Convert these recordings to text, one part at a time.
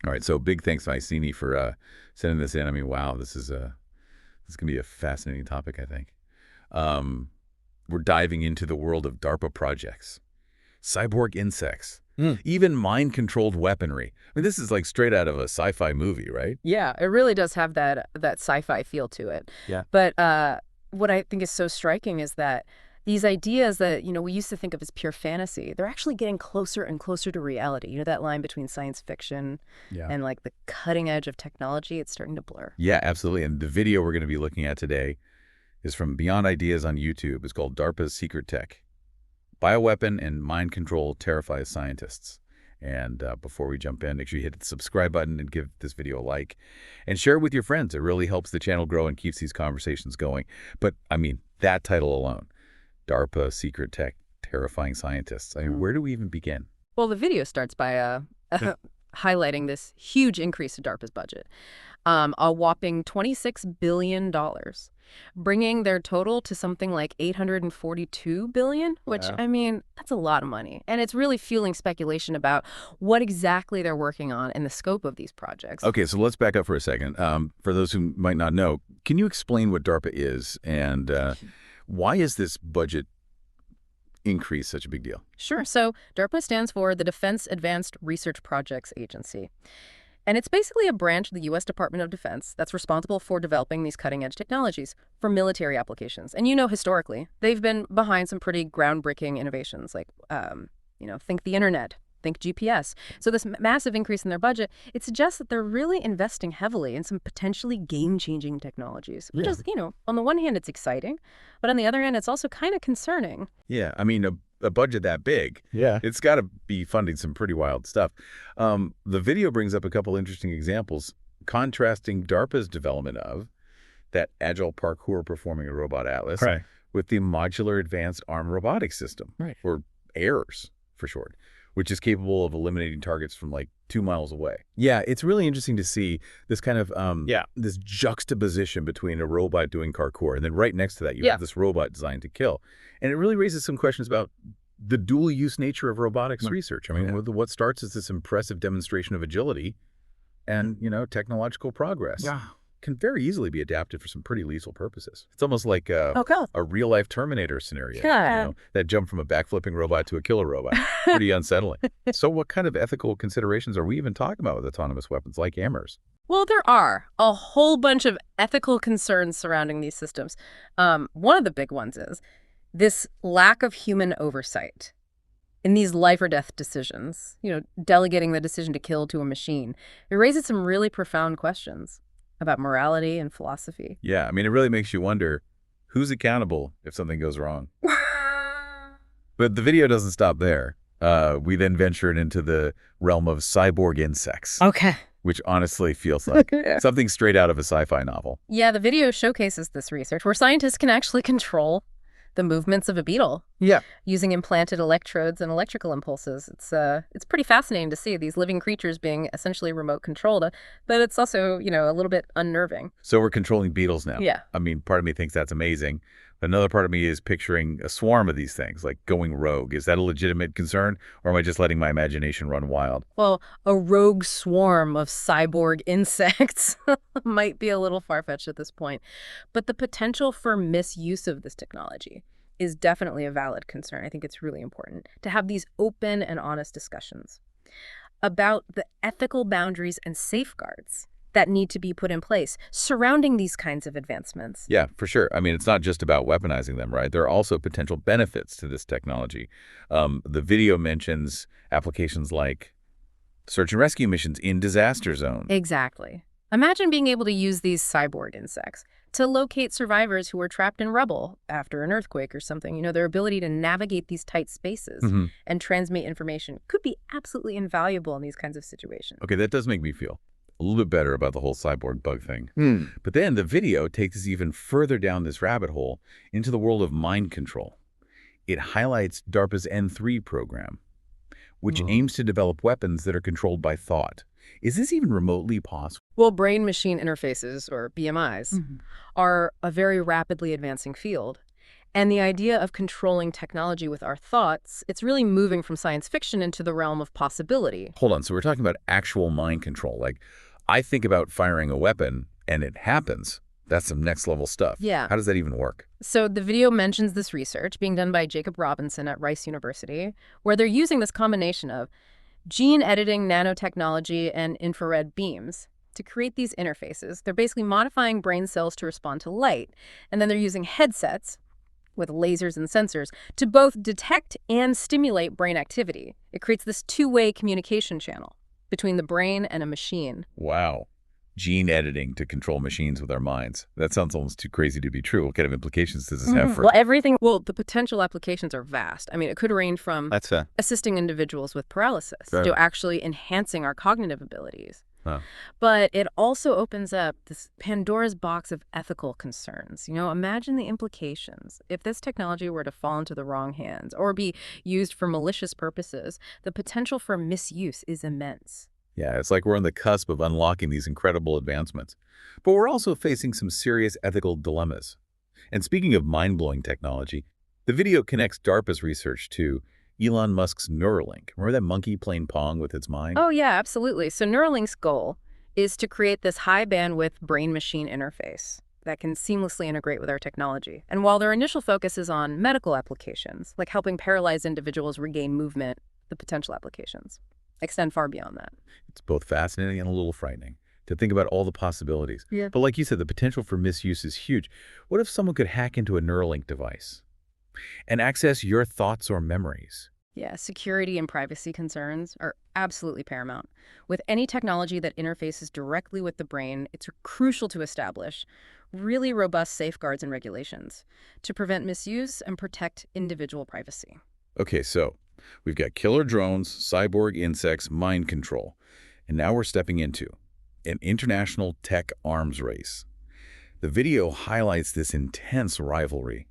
All right, so big thanks, Vicini, for sending this in. I mean, wow, this is going to be a fascinating topic, I think. We're diving into the world of DARPA projects, cyborg insects, even mind-controlled weaponry. I mean, this is like straight out of a sci-fi movie, right? Yeah, it really does have that sci-fi feel to it. Yeah. But what I think is so striking is that these ideas that, we used to think of as pure fantasy, they're actually getting closer and closer to reality. You know, that line between science fiction and like the cutting edge of technology, it's starting to blur. Yeah, absolutely. And the video we're going to be looking at today is from Beyond Ideas on YouTube. It's called DARPA's Secret Tech. Bioweapon and mind control terrifies scientists. And before we jump in, make sure you hit the subscribe button and give this video a like. And share it with your friends. It really helps the channel grow and keeps these conversations going. But, I mean, that title alone, DARPA, Secret Tech, Terrifying Scientists. I mean, where do we even begin? Well, the video starts by highlighting this huge increase in DARPA's budget, a whopping $26 billion, bringing their total to something like $842 billion, which, I mean, that's a lot of money. And it's really fueling speculation about what exactly they're working on and the scope of these projects. Okay, so let's back up for a second. For those who might not know, can you explain what DARPA is and why is this budget increase such a big deal? Sure. So DARPA stands for the Defense Advanced Research Projects Agency. And it's basically a branch of the U.S. Department of Defense that's responsible for developing these cutting-edge technologies for military applications. And historically, they've been behind some pretty groundbreaking innovations like, think the internet, think GPS. So this massive increase in their budget, it suggests that they're really investing heavily in some potentially game-changing technologies, which is, on the one hand, it's exciting, but on the other hand, it's also kind of concerning. Yeah, I mean, a budget that big, it's got to be funding some pretty wild stuff. The video brings up a couple interesting examples contrasting DARPA's development of that agile parkour performing a robot atlas with the Modular Advanced Armed Robotics System, or AIRS for short, which is capable of eliminating targets from like 2 miles away. Yeah, it's really interesting to see this kind of this juxtaposition between a robot doing parkour and then right next to that you have this robot designed to kill. And it really raises some questions about the dual-use nature of robotics research. I mean, what starts as this impressive demonstration of agility and, technological progress can very easily be adapted for some pretty lethal purposes. It's almost like a real-life Terminator scenario, that jump from a backflipping robot to a killer robot. Pretty unsettling. So what kind of ethical considerations are we even talking about with autonomous weapons like AIRS? Well, there are a whole bunch of ethical concerns surrounding these systems. One of the big ones is this lack of human oversight in these life or death decisions, delegating the decision to kill to a machine. It raises some really profound questions about morality and philosophy. Yeah, I mean, it really makes you wonder who's accountable if something goes wrong. But the video doesn't stop there. We then ventured into the realm of cyborg insects. Okay. Which honestly feels like something straight out of a sci-fi novel. Yeah, the video showcases this research where scientists can actually control the movements of a beetle using implanted electrodes and electrical impulses. It's pretty fascinating to see these living creatures being essentially remote controlled, but it's also, a little bit unnerving. So we're controlling beetles now. Yeah. I mean, part of me thinks that's amazing. But another part of me is picturing a swarm of these things, like going rogue. Is that a legitimate concern, or am I just letting my imagination run wild? Well, a rogue swarm of cyborg insects might be a little far-fetched at this point. But the potential for misuse of this technology is definitely a valid concern. I think it's really important to have these open and honest discussions about the ethical boundaries and safeguards that need to be put in place surrounding these kinds of advancements. Yeah, for sure. I mean, it's not just about weaponizing them, right? There are also potential benefits to this technology. The video mentions applications like search and rescue missions in disaster zones. Exactly. Imagine being able to use these cyborg insects to locate survivors who were trapped in rubble after an earthquake or something. Their ability to navigate these tight spaces and transmit information could be absolutely invaluable in these kinds of situations. Okay, that does make me feel a little bit better about the whole cyborg bug thing. But then the video takes us even further down this rabbit hole into the world of mind control. It highlights DARPA's N3 program, which aims to develop weapons that are controlled by thought. Is this even remotely possible? Well, brain-machine interfaces, or BMIs, are a very rapidly advancing field. And the idea of controlling technology with our thoughts, it's really moving from science fiction into the realm of possibility. Hold on, so we're talking about actual mind control. Like, I think about firing a weapon, and it happens. That's some next-level stuff. Yeah. How does that even work? So the video mentions this research being done by Jacob Robinson at Rice University, where they're using this combination of gene editing, nanotechnology, and infrared beams to create these interfaces. They're basically modifying brain cells to respond to light, and then they're using headsets with lasers and sensors to both detect and stimulate brain activity. It creates this two-way communication channel between the brain and a machine. Wow. Gene editing to control machines with our minds. That sounds almost too crazy to be true. What kind of implications does this have for... Well, the potential applications are vast. I mean, it could range from assisting individuals with paralysis to actually enhancing our cognitive abilities. Huh. But it also opens up this Pandora's box of ethical concerns. Imagine the implications. If this technology were to fall into the wrong hands or be used for malicious purposes, the potential for misuse is immense. Yeah, it's like we're on the cusp of unlocking these incredible advancements. But we're also facing some serious ethical dilemmas. And speaking of mind-blowing technology, the video connects DARPA's research to Elon Musk's Neuralink. Remember that monkey playing Pong with its mind? Oh, yeah, absolutely. So Neuralink's goal is to create this high-bandwidth brain-machine interface that can seamlessly integrate with our technology. And while their initial focus is on medical applications, like helping paralyzed individuals regain movement, the potential applications extend far beyond that. It's both fascinating and a little frightening to think about all the possibilities. Yeah. But like you said, the potential for misuse is huge. What if someone could hack into a Neuralink device and access your thoughts or memories? Yeah, security and privacy concerns are absolutely paramount. With any technology that interfaces directly with the brain, it's crucial to establish really robust safeguards and regulations to prevent misuse and protect individual privacy. Okay, so we've got killer drones, cyborg insects, mind control. And now we're stepping into an international tech arms race. The video highlights this intense rivalry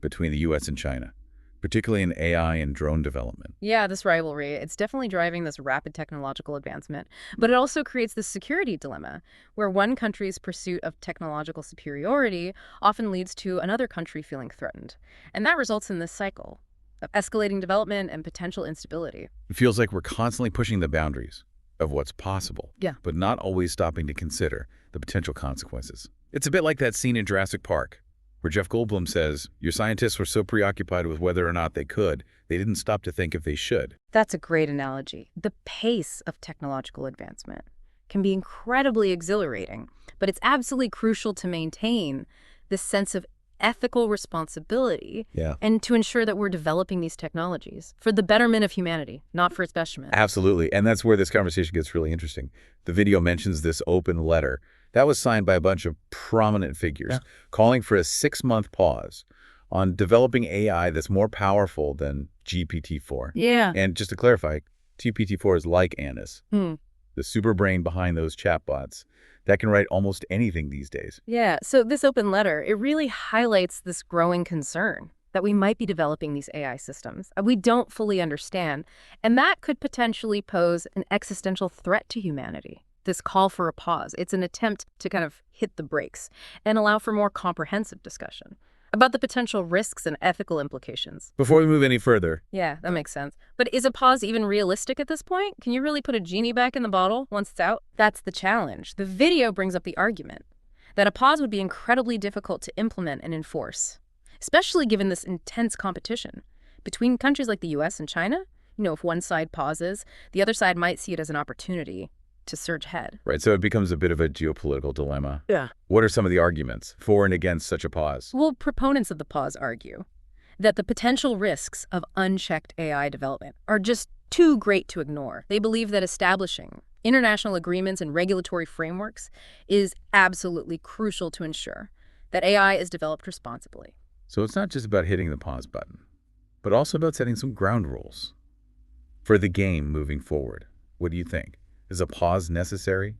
between the U.S. and China, particularly in AI and drone development. Yeah, this rivalry, it's definitely driving this rapid technological advancement, but it also creates this security dilemma where one country's pursuit of technological superiority often leads to another country feeling threatened. And that results in this cycle of escalating development and potential instability. It feels like we're constantly pushing the boundaries of what's possible, but not always stopping to consider the potential consequences. It's a bit like that scene in Jurassic Park, where Jeff Goldblum says, your scientists were so preoccupied with whether or not they could, they didn't stop to think if they should. That's a great analogy. The pace of technological advancement can be incredibly exhilarating, but it's absolutely crucial to maintain this sense of ethical responsibility and to ensure that we're developing these technologies for the betterment of humanity, not for its detriment. Absolutely. And that's where this conversation gets really interesting. The video mentions this open letter that was signed by a bunch of prominent figures calling for a 6-month pause on developing AI that's more powerful than GPT-4. Yeah. And just to clarify, GPT-4 is like Annis, the super brain behind those chatbots that can write almost anything these days. Yeah, so this open letter, it really highlights this growing concern that we might be developing these AI systems we don't fully understand, and that could potentially pose an existential threat to humanity. This call for a pause, it's an attempt to kind of hit the brakes and allow for more comprehensive discussion about the potential risks and ethical implications. Before we move any further. Yeah, that makes sense. But is a pause even realistic at this point? Can you really put a genie back in the bottle once it's out? That's the challenge. The video brings up the argument that a pause would be incredibly difficult to implement and enforce, especially given this intense competition between countries like the US and China. If one side pauses, the other side might see it as an opportunity to surge ahead. Right, so it becomes a bit of a geopolitical dilemma. Yeah. What are some of the arguments for and against such a pause? Well, proponents of the pause argue that the potential risks of unchecked AI development are just too great to ignore. They believe that establishing international agreements and regulatory frameworks is absolutely crucial to ensure that AI is developed responsibly. So it's not just about hitting the pause button, but also about setting some ground rules for the game moving forward. What do you think? Is a pause necessary,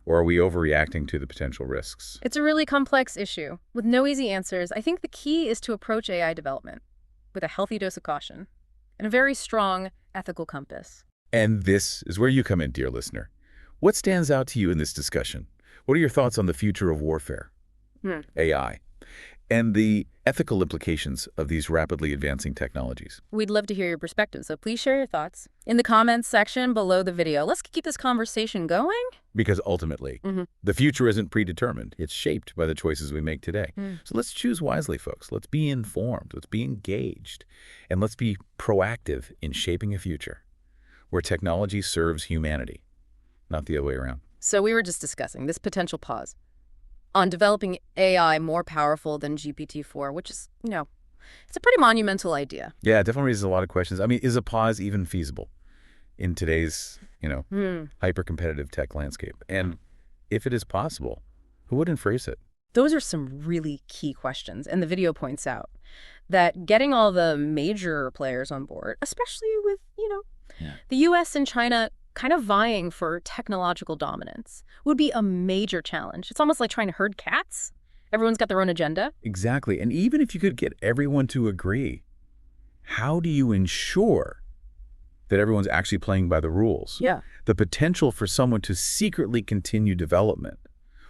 or are we overreacting to the potential risks? It's a really complex issue with no easy answers. I think the key is to approach AI development with a healthy dose of caution and a very strong ethical compass. And this is where you come in, dear listener. What stands out to you in this discussion? What are your thoughts on the future of warfare? AI. and the ethical implications of these rapidly advancing technologies. We'd love to hear your perspective, so please share your thoughts in the comments section below the video. Let's keep this conversation going. Because ultimately, the future isn't predetermined. It's shaped by the choices we make today. So let's choose wisely, folks. Let's be informed. Let's be engaged. And let's be proactive in shaping a future where technology serves humanity, not the other way around. So we were just discussing this potential pause on developing AI more powerful than GPT-4, which is, it's a pretty monumental idea. Yeah, it definitely raises a lot of questions. I mean, is a pause even feasible in today's, hyper-competitive tech landscape? And if it is possible, who would enforce it? Those are some really key questions, and the video points out that getting all the major players on board, especially with, the U.S. and China kind of vying for technological dominance, would be a major challenge. It's almost like trying to herd cats. Everyone's got their own agenda. Exactly. And even if you could get everyone to agree, how do you ensure that everyone's actually playing by the rules? Yeah. The potential for someone to secretly continue development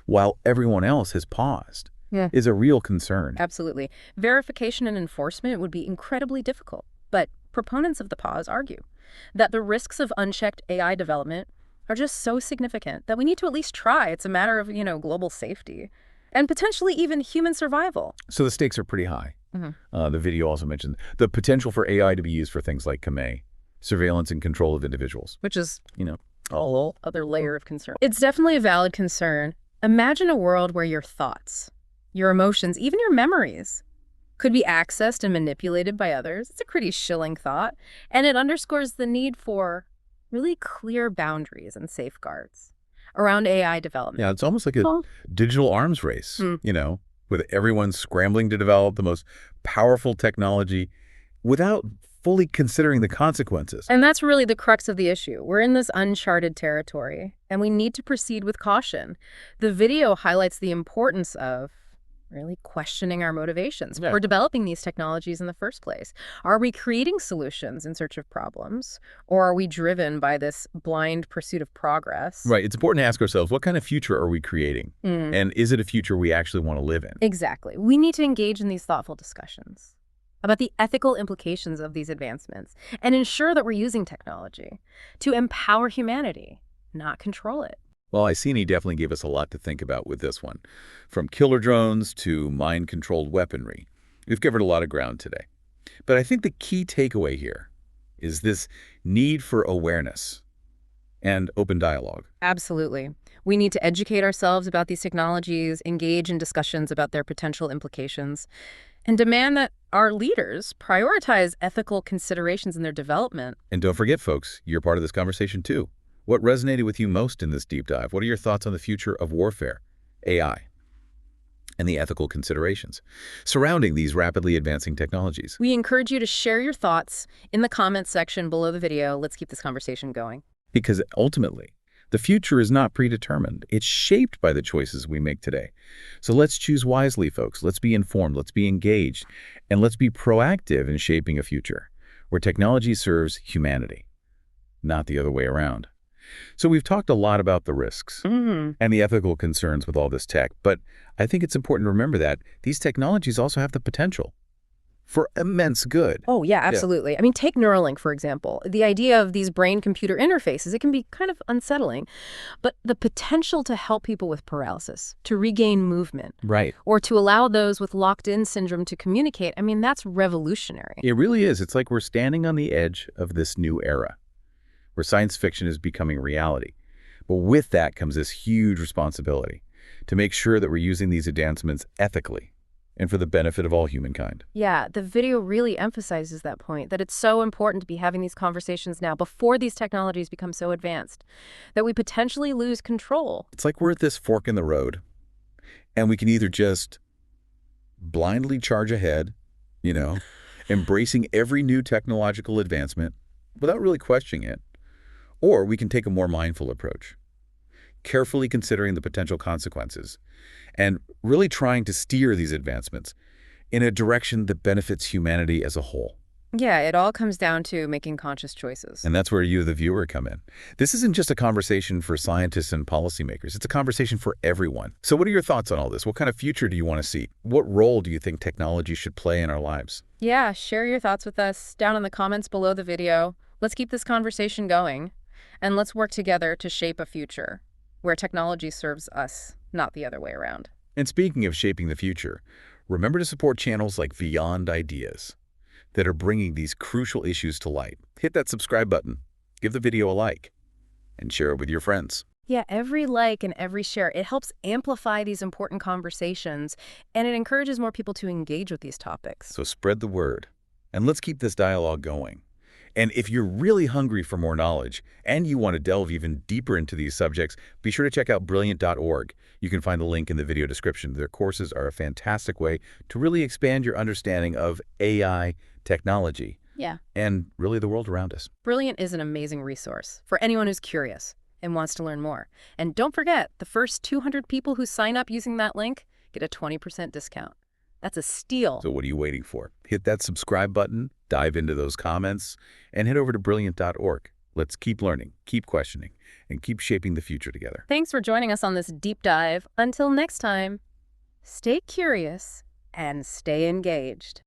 while everyone else has paused is a real concern. Absolutely. Verification and enforcement would be incredibly difficult. But proponents of the pause argue that the risks of unchecked AI development are just so significant that we need to at least try. It's a matter of, global safety and potentially even human survival. So the stakes are pretty high. The video also mentioned the potential for AI to be used for things like surveillance and control of individuals. Which is, a whole other layer of concern. It's definitely a valid concern. Imagine a world where your thoughts, your emotions, even your memories could be accessed and manipulated by others. It's a pretty chilling thought, and it underscores the need for really clear boundaries and safeguards around AI development. Yeah, it's almost like a digital arms race, with everyone scrambling to develop the most powerful technology without fully considering the consequences. And that's really the crux of the issue. We're in this uncharted territory, and we need to proceed with caution. The video highlights the importance of really questioning our motivations for developing these technologies in the first place. Are we creating solutions in search of problems, or are we driven by this blind pursuit of progress? Right. It's important to ask ourselves, what kind of future are we creating? And is it a future we actually want to live in? Exactly. We need to engage in these thoughtful discussions about the ethical implications of these advancements and ensure that we're using technology to empower humanity, not control it. Well, Iceni definitely gave us a lot to think about with this one. From killer drones to mind-controlled weaponry. We've covered a lot of ground today. But I think the key takeaway here is this need for awareness and open dialogue. Absolutely. We need to educate ourselves about these technologies, engage in discussions about their potential implications, and demand that our leaders prioritize ethical considerations in their development. And don't forget, folks, you're part of this conversation too. What resonated with you most in this deep dive? What are your thoughts on the future of warfare, AI, and the ethical considerations surrounding these rapidly advancing technologies? We encourage you to share your thoughts in the comments section below the video. Let's keep this conversation going. Because ultimately, the future is not predetermined. It's shaped by the choices we make today. So let's choose wisely, folks. Let's be informed. Let's be engaged. And let's be proactive in shaping a future where technology serves humanity, not the other way around. So we've talked a lot about the risks and the ethical concerns with all this tech, but I think it's important to remember that these technologies also have the potential for immense good. Oh, yeah, absolutely. I mean, take Neuralink, for example. The idea of these brain-computer interfaces, it can be kind of unsettling, but the potential to help people with paralysis, to regain movement, or to allow those with locked-in syndrome to communicate, I mean, that's revolutionary. It really is. It's like we're standing on the edge of this new era, where science fiction is becoming reality. But with that comes this huge responsibility to make sure that we're using these advancements ethically and for the benefit of all humankind. Yeah, the video really emphasizes that point, that it's so important to be having these conversations now before these technologies become so advanced that we potentially lose control. It's like we're at this fork in the road, and we can either just blindly charge ahead, embracing every new technological advancement without really questioning it, or we can take a more mindful approach, carefully considering the potential consequences and really trying to steer these advancements in a direction that benefits humanity as a whole. Yeah, it all comes down to making conscious choices. And that's where you, the viewer, come in. This isn't just a conversation for scientists and policymakers. It's a conversation for everyone. So what are your thoughts on all this? What kind of future do you want to see? What role do you think technology should play in our lives? Yeah, share your thoughts with us down in the comments below the video. Let's keep this conversation going, and let's work together to shape a future where technology serves us, not the other way around. And speaking of shaping the future, remember to support channels like Beyond Ideas that are bringing these crucial issues to light. Hit that subscribe button, give the video a like, and share it with your friends. Yeah, every like and every share, it helps amplify these important conversations, and it encourages more people to engage with these topics. So spread the word, and let's keep this dialogue going. And if you're really hungry for more knowledge and you want to delve even deeper into these subjects, be sure to check out brilliant.org. You can find the link in the video description. Their courses are a fantastic way to really expand your understanding of AI technology. Yeah. And really the world around us. Brilliant is an amazing resource for anyone who's curious and wants to learn more. And don't forget, the first 200 people who sign up using that link get a 20% discount. That's a steal. So what are you waiting for? Hit that subscribe button, dive into those comments, and head over to brilliant.org. Let's keep learning, keep questioning, and keep shaping the future together. Thanks for joining us on this deep dive. Until next time, stay curious and stay engaged.